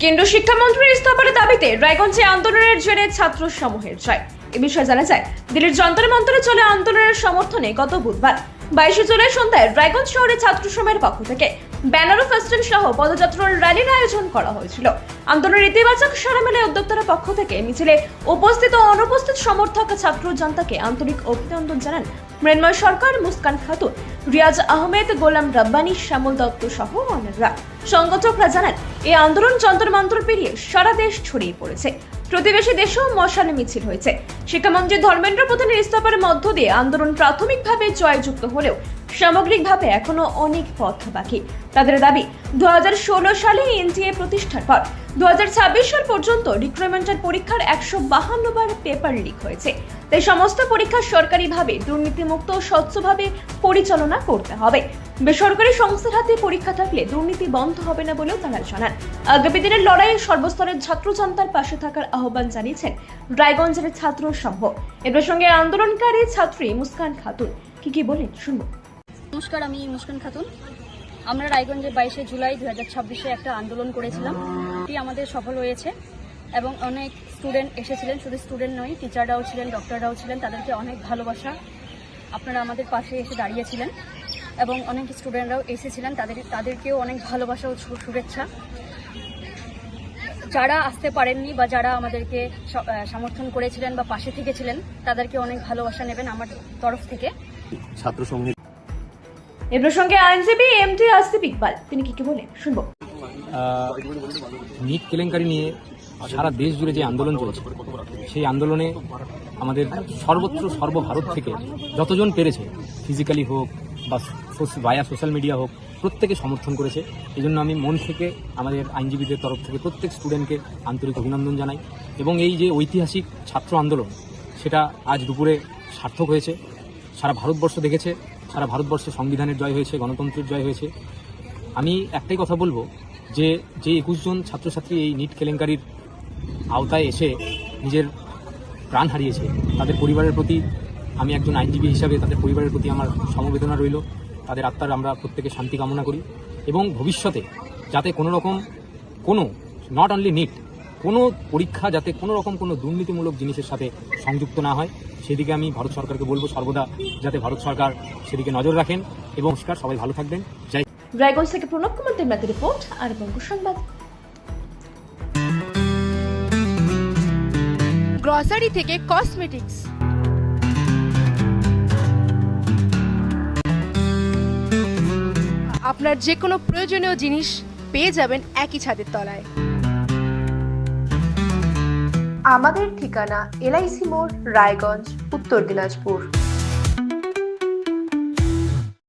কেন্দ্রীয় শিক্ষামন্ত্রীর ইস্তফার দাবিতে রায়গঞ্জে আন্দোলনের জেরে ছাত্র সমূহের জয়। এ বিষয়ে জানা যায়, দিল্লির যন্তর মন্তরে চলে আন্দোলনের সমর্থনে গত বুধবার 22 জুলাই সন্ধ্যায় রায়গঞ্জ শহরে ছাত্র সমাজের পক্ষ থেকে ব্যানার ও ফেস্টুন সহ পদযাত্রার র্যালির আয়োজন করা হয়েছিল। আন্দোলনের ইতিবাচক সাড়া মেলে উদ্যোক্তার পক্ষ থেকে মিছিলে উপস্থিত ও অনুপস্থিত সমর্থক ছাত্র জনতাকে আন্তরিক অভিনন্দন জানান মৃন্ময় সরকার, মুস্কান খাতুন, রিয়াজ আহমেদ, গোলাম রব্বানী, শ্যামল দত্ত সহ অন্যরা। সংগঠকরা জানান, এই আন্দোলন যন্তর মন্তর পেরিয়ে সারা দেশ ছড়িয়ে পড়েছে। প্রতিবেশী দেশেও মশালে মিছিল হয়েছে। শিক্ষামন্ত্রী ধর্মেন্দ্র প্রধানের ইস্তফার মধ্য দিয়ে আন্দোলন প্রাথমিকভাবে জয়যুক্ত হলেও সামগ্রিকভাবে এখনো অনেক পথ বাকি। তাদের দাবি, 2016 সালে এনটিএ প্রতিষ্ঠার পর 2026 সাল পর্যন্ত রিক্রুটমেন্টের পরীক্ষার 152 বার পেপার লিক হয়েছে। তাই সমস্ত পরীক্ষা সরকারিভাবে দুর্নীতিমুক্ত ও স্বচ্ছভাবে পরিচালনা করতে হবে। বেসরকারি সংস্থার হাতে পরীক্ষা থাকলে দুর্নীতি বন্ধ হবে না বলেও তারা জানান। আগামী দিনের লড়াইয়ে সর্বস্তরের ছাত্র জনতার পাশে থাকার আহ্বান জানিয়েছেন রায়গঞ্জের ছাত্র সংঘ। এ প্রসঙ্গে আন্দোলনকারী ছাত্রী মুস্কান খাতুন কি বলেন শুনবো। নমস্কার, আমি মুস্কান খাতুন। আমরা রায়গঞ্জে 22 জুলাই 2026-এ একটা আন্দোলন করেছিলাম। এটি আমাদের সফল হয়েছে এবং অনেক স্টুডেন্ট এসেছিলেন। শুধু স্টুডেন্ট নয়, টিচাররাও ছিলেন, ডক্টররাও ছিলেন। তাদেরকে অনেক ভালোবাসা, আপনারা আমাদের পাশে এসে দাঁড়িয়েছিলেন এবং অনেক স্টুডেন্টরাও এসেছিলেন, তাদেরকেও অনেক ভালোবাসা ও শুভেচ্ছা। যারা আসতে পারেননি বা যারা আমাদেরকে সমর্থন করেছিলেন বা পাশে থেকেছিলেন, তাদেরকে অনেক ভালোবাসা নেবেন আমার তরফ থেকে। ছাত্র সংঘের এ প্রসঙ্গে আইনজীবী এমটি আসিফ ইকবাল তিনি কি বলেন শুনবো। নিট কেলেঙ্কারি নিয়ে সারা দেশ জুড়ে যে আন্দোলন চলছে, সেই আন্দোলনে আমাদের সর্বত্র সর্বভারত থেকে যতজন পেরেছে, ফিজিক্যালি হোক বা ভায়া সোশ্যাল মিডিয়া হোক, প্রত্যেকে সমর্থন করেছে। এই জন্য আমি মন থেকে আমাদের আইনজীবীদের তরফ থেকে প্রত্যেক স্টুডেন্টকে আন্তরিক অভিনন্দন জানাই। এবং এই যে ঐতিহাসিক ছাত্র আন্দোলন, সেটা আজ দুপুরে সার্থক হয়েছে। সারা ভারতবর্ষ দেখেছে, সারা ভারতবর্ষে সংবিধানের জয় হয়েছে, গণতন্ত্রের জয় হয়েছে। আমি একটাই কথা বলবো যে 21 জন ছাত্রছাত্রী এই নিট কেলেঙ্কারির আওতায় এসে নিজের প্রাণ হারিয়েছে, তাদের পরিবারের প্রতি আমি একজন আইনজীবী হিসাবে তাদের পরিবারের প্রতি আমার সমবেদনা রইল। তাদের আত্মার আমরা প্রত্যেকে শান্তি কামনা করি এবং ভবিষ্যতে যাতে কোনো নট অনলি নিট, কোনো পরীক্ষা যাতে কোনো দুর্নীতিমূলক জিনিসের সাথে সংযুক্ত না হয়, সেদিকে আমি ভারত সরকারকে বলবো সর্বদা যাতে ভারত সরকার সেদিকে নজর রাখেন। এবং সবাই ভালো থাকবেন। জয়। রায়গঞ্জ থেকে প্রণব কুমার দেবনাথের রিপোর্ট, আর বঙ্গ সংবাদ। গ্রসারি থেকে কসমেটিক্স, আপনার যে কোনো প্রয়োজনীয় জিনিস পেয়ে যাবেন একই ছাদের তলায়। আমাদের ঠিকানা LIC মোড়, রায়গঞ্জ, উত্তর দিনাজপুর।